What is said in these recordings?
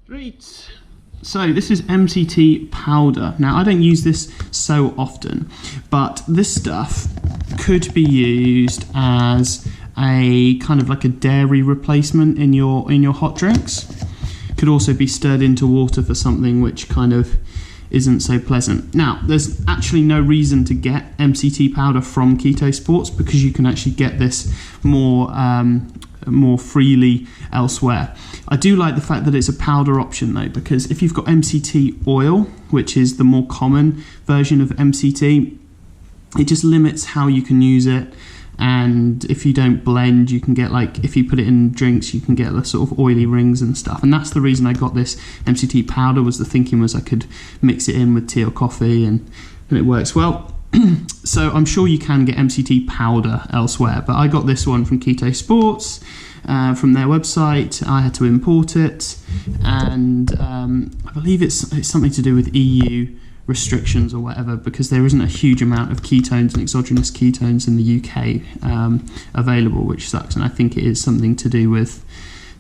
Great. So this is MCT powder. Now I don't use this so often, but this stuff could be used as a kind of like a dairy replacement in your hot drinks. Could also be stirred into water for something which kind of isn't so pleasant. Now there's actually no reason to get MCT powder from Keto Sports because you can actually get this more freely elsewhere. I do like the fact that it's a powder option though, because if you've got MCT oil, which is the more common version of MCT, it just limits how you can use it. And if you don't blend, you can get, like, if you put it in drinks, you can get the sort of oily rings and stuff. And that's the reason I got this MCT powder, was the thinking was I could mix it in with tea or coffee and it works well. So I'm sure you can get MCT powder elsewhere, but I got this one from Keto Sports, from their website. I had to import it, and I believe it's something to do with EU restrictions or whatever, because there isn't a huge amount of ketones and exogenous ketones in the UK available, which sucks. And I think it is something to do with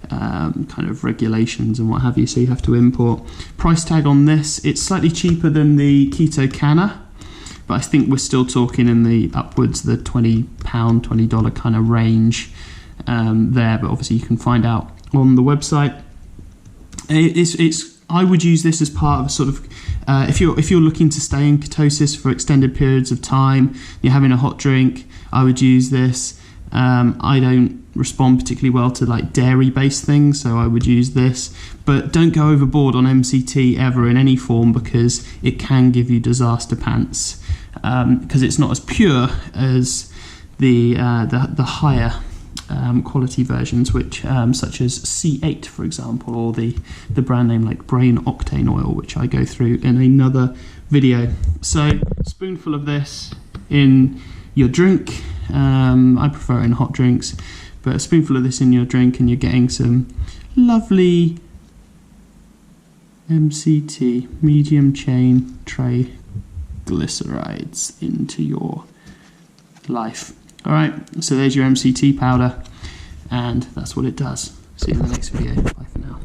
kind of regulations and what have you, so you have to import. Price tag on this, it's slightly cheaper than the Keto Canner, but I think we're still talking in the upwards, the £20, $20 kind of range there. But obviously you can find out on the website. I would use this as part of a sort of, if you're looking to stay in ketosis for extended periods of time, you're having a hot drink, I would use this. I don't respond particularly well to like dairy-based things, so I would use this. But don't go overboard on MCT ever in any form, because it can give you disaster pants, because it's not as pure as the higher quality versions, which such as C8, for example, or the brand name like Brain Octane Oil, which I go through in another video. So a spoonful of this in your drink. I prefer it in hot drinks, but a spoonful of this in your drink and you're getting some lovely MCT, medium chain triglycerides, into your life. All right, so there's your MCT powder, and that's what it does. See you in the next video. Bye for now.